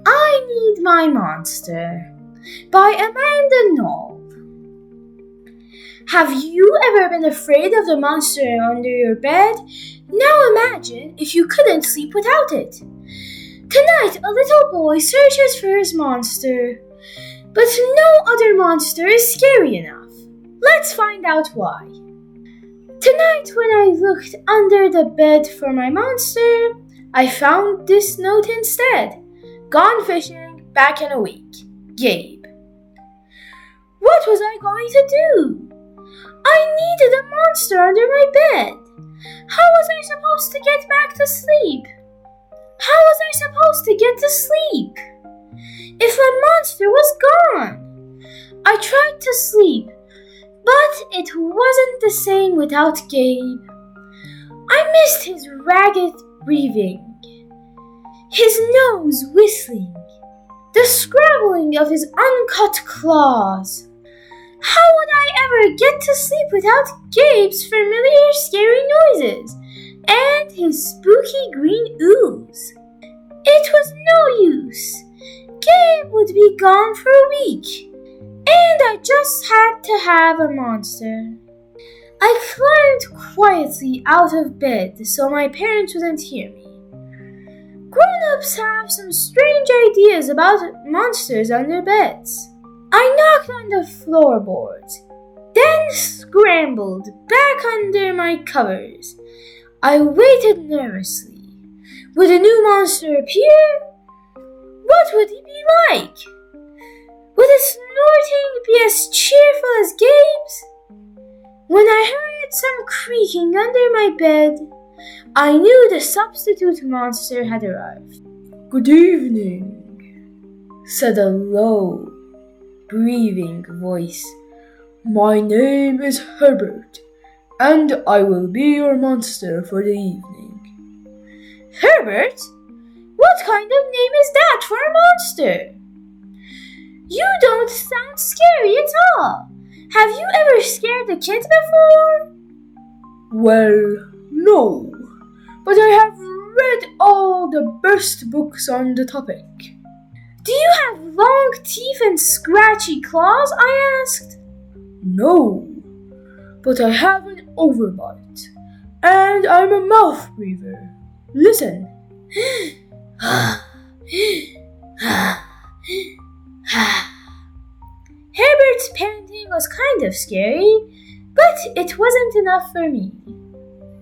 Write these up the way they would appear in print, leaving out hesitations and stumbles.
I Need My Monster by Amanda Knoll. Have you ever been afraid of the monster under your bed? Now imagine if you couldn't sleep without it. Tonight, a little boy searches for his monster, but no other monster is scary enough. Let's find out why. Tonight, when I looked under the bed for my monster, I found this note instead. Gone fishing, back in a week. Gabe. What was I going to do? I needed a monster under my bed. How was I supposed to get back to sleep? How was I supposed to get to sleep if my monster was gone? I tried to sleep, but it wasn't the same without Gabe. I missed his ragged breathing, his nose whistling, the scrabbling of his uncut claws. How would I ever get to sleep without Gabe's familiar scary noises and his spooky green ooze? It was no use. Gabe would be gone for a week, and I just had to have a monster. I climbed quietly out of bed so my parents wouldn't hear me. Grown-ups have some strange ideas about monsters under beds. I knocked on the floorboards, then scrambled back under my covers. I waited nervously. Would a new monster appear? What would he be like? Would his snorting be as cheerful as Gabe's? When I heard some creaking under my bed, I knew the substitute monster had arrived. "Good evening," said a low, breathing voice. "My name is Herbert, and I will be your monster for the evening." Herbert? What kind of name is that for a monster? You don't sound scary at all. Have you ever scared a kid before? Well, no, but I have read all the best books on the topic. Do you have long teeth and scratchy claws? I asked. No, but I have an overbite, and I'm a mouth breather. Listen. Herbert's panting was kind of scary, but it wasn't enough for me.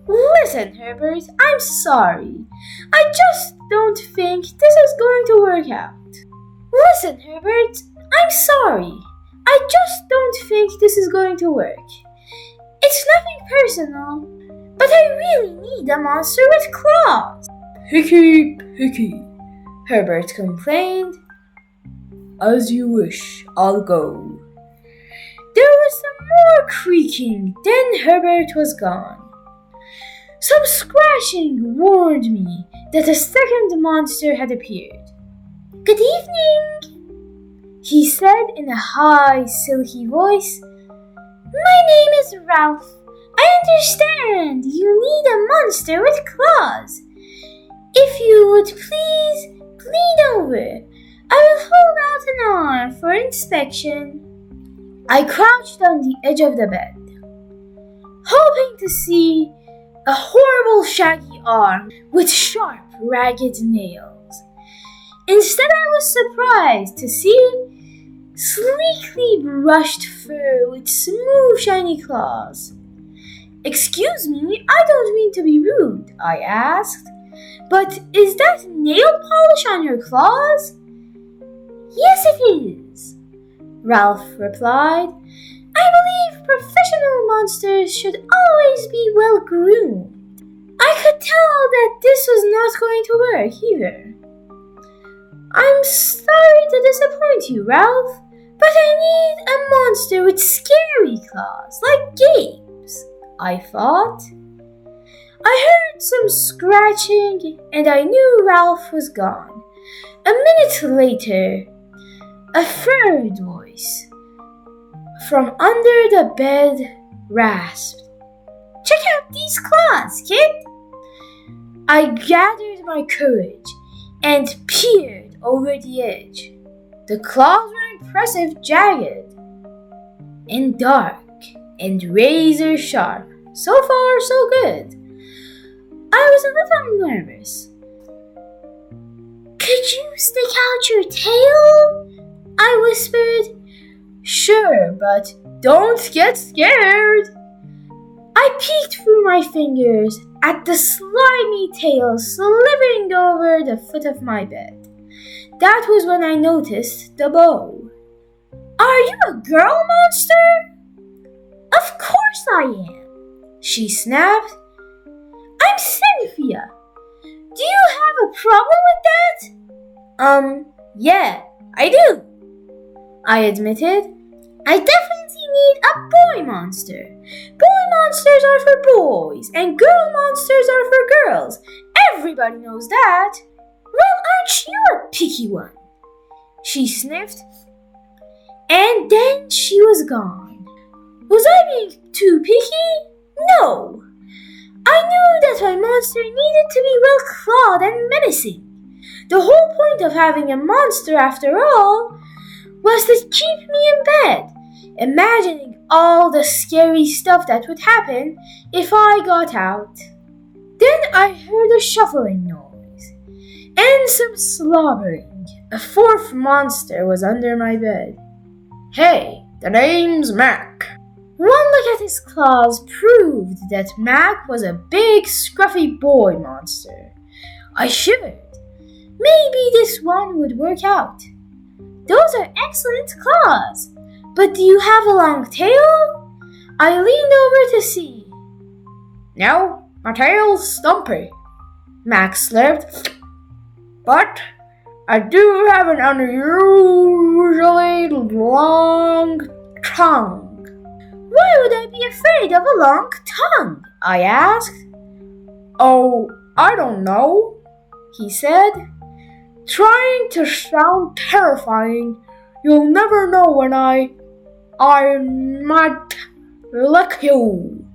Listen, Herbert, I'm sorry. I just don't think this is going to work out. Listen, Herbert, I'm sorry. I just don't think this is going to work. It's nothing personal, but I really need a monster with claws. Picky, picky, Herbert complained. As you wish, I'll go. There was some more creaking, then Herbert was gone. Some scratching warned me that a second monster had appeared. Good evening, he said in a high, silky voice. My name is Ralph. I understand you need a monster with claws. If you would please lean over, I will hold out an arm for inspection. I crouched on the edge of the bed, hoping to see a horrible shaggy arm with sharp, ragged nails. Instead, I was surprised to see sleekly brushed fur with smooth, shiny claws. Excuse me, I don't mean to be rude, I asked, but is that nail polish on your claws? Yes, it is, Ralph replied. I believe professional monsters should always be well groomed. I could tell that this was not going to work either. I'm sorry to disappoint you, Ralph, but I need a monster with scary claws like Gabe's, I thought. I heard some scratching and I knew Ralph was gone. A minute later, a third voice from under the bed rasped, Check out these claws, kid! I gathered my courage and peered over the edge. The claws were impressive, jagged, and dark, and razor sharp. So far, so good. I was a little nervous. "Could you stick out your tail?" I whispered. "Sure, but don't get scared." I peeked through my fingers at the slimy tail slithering over the foot of my bed. That was when I noticed the bow. "Are you a girl monster?" "Of course I am," she snapped. "I'm Cynthia. Do you have a problem with that?" Yeah, I do," I admitted. "I definitely need a boy monster. Boy monsters are for boys, and girl monsters are for girls. Everybody knows that." "Well, aren't you a picky one?" she sniffed. And then she was gone. Was I being too picky? No. I knew that my monster needed to be well clawed and menacing. The whole point of having a monster, after all, was to keep me in bed, imagining all the scary stuff that would happen if I got out. Then I heard a shuffling noise and some slobbering. A fourth monster was under my bed. "Hey, the name's Mac." One look at his claws proved that Mac was a big, scruffy boy monster. I shivered. Maybe this one would work out. "Those are excellent claws, but do you have a long tail?" I leaned over to see. "No, my tail's stumpy," Max slurped. "But I do have an unusually long tongue." "Why would I be afraid of a long tongue?" I asked. "Oh, I don't know," he said, trying to sound terrifying. "You'll never know when I might lick you."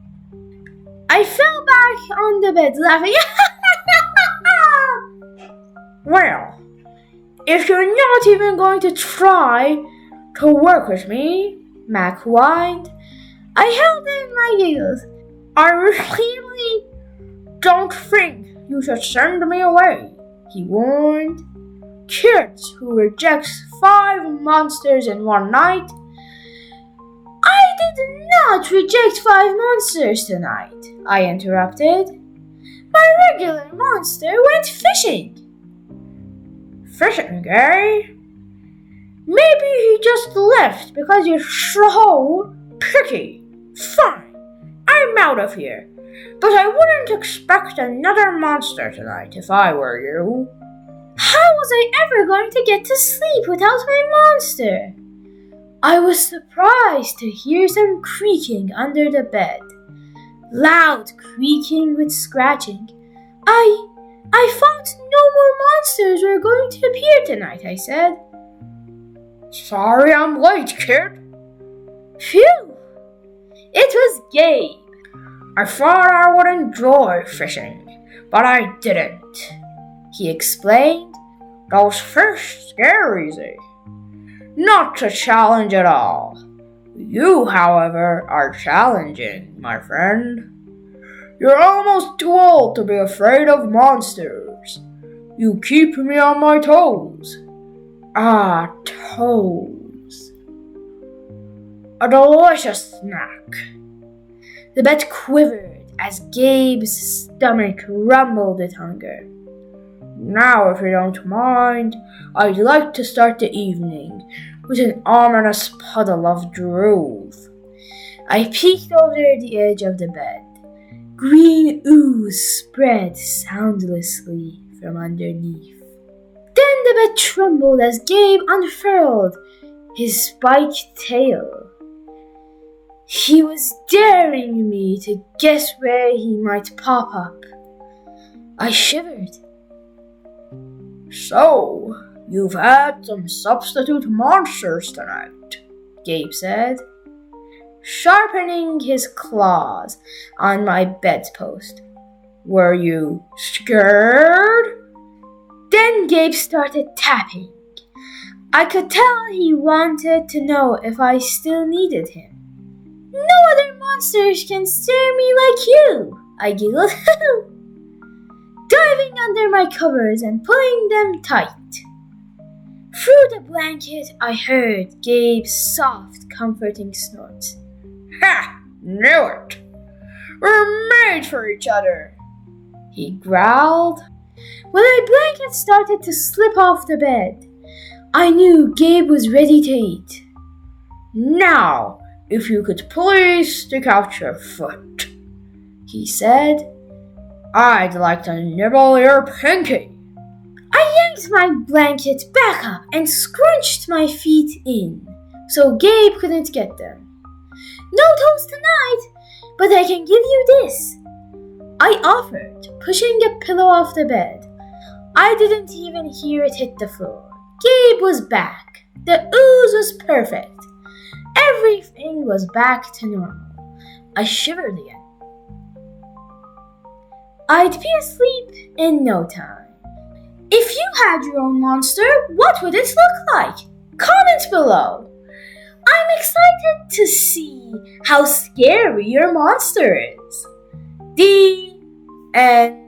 I fell back on the bed laughing. "Well, if you're not even going to try to work with me," Mac whined. I held in my giggles. "I really don't think you should send me away," he warned. "Kids who reject 5 monsters in one night." "I did not reject 5 monsters tonight," I interrupted. "My regular monster went fishing." "Fishing, eh? Maybe he just left because you're so picky. Fine, I'm out of here. But I wouldn't expect another monster tonight if I were you." How was I ever going to get to sleep without my monster? I was surprised to hear some creaking under the bed. Loud creaking with scratching. I thought no more monsters were going to appear tonight," I said. "Sorry I'm late, kid." Phew! It was Gabe. "I thought I would enjoy fishing, but I didn't," he explained. "Those fish scare easy. Not a challenge at all. You, however, are challenging, my friend. You're almost too old to be afraid of monsters. You keep me on my toes." Ah, toes. A delicious snack. The bed quivered as Gabe's stomach rumbled with hunger. "Now, if you don't mind, I'd like to start the evening with an ominous puddle of drool." I peeked over the edge of the bed. Green ooze spread soundlessly from underneath. Then the bed trembled as Gabe unfurled his spiked tail. He was daring me to guess where he might pop up. I shivered. "So, you've had some substitute monsters tonight," Gabe said, sharpening his claws on my bedpost. "Were you scared?" Then Gabe started tapping. I could tell he wanted to know if I still needed him. No other monsters can scare me like you, I giggled, diving under my covers and pulling them tight. Through the blanket, I heard Gabe's soft, comforting snorts. Ha! Knew it! We're made for each other, he growled. When my blanket started to slip off the bed, I knew Gabe was ready to eat. Now, if you could please stick out your foot, he said. I'd like to nibble your pinky. I yanked my blanket back up and scrunched my feet in so Gabe couldn't get them. No toast tonight, but I can give you this, I offered, pushing a pillow off the bed. I didn't even hear it hit the floor. Gabe was back. The ooze was perfect. Everything was back to normal. I shivered again. I'd be asleep in no time. If you had your own monster, what would it look like? Comment below. I'm excited to see how scary your monster is. The end.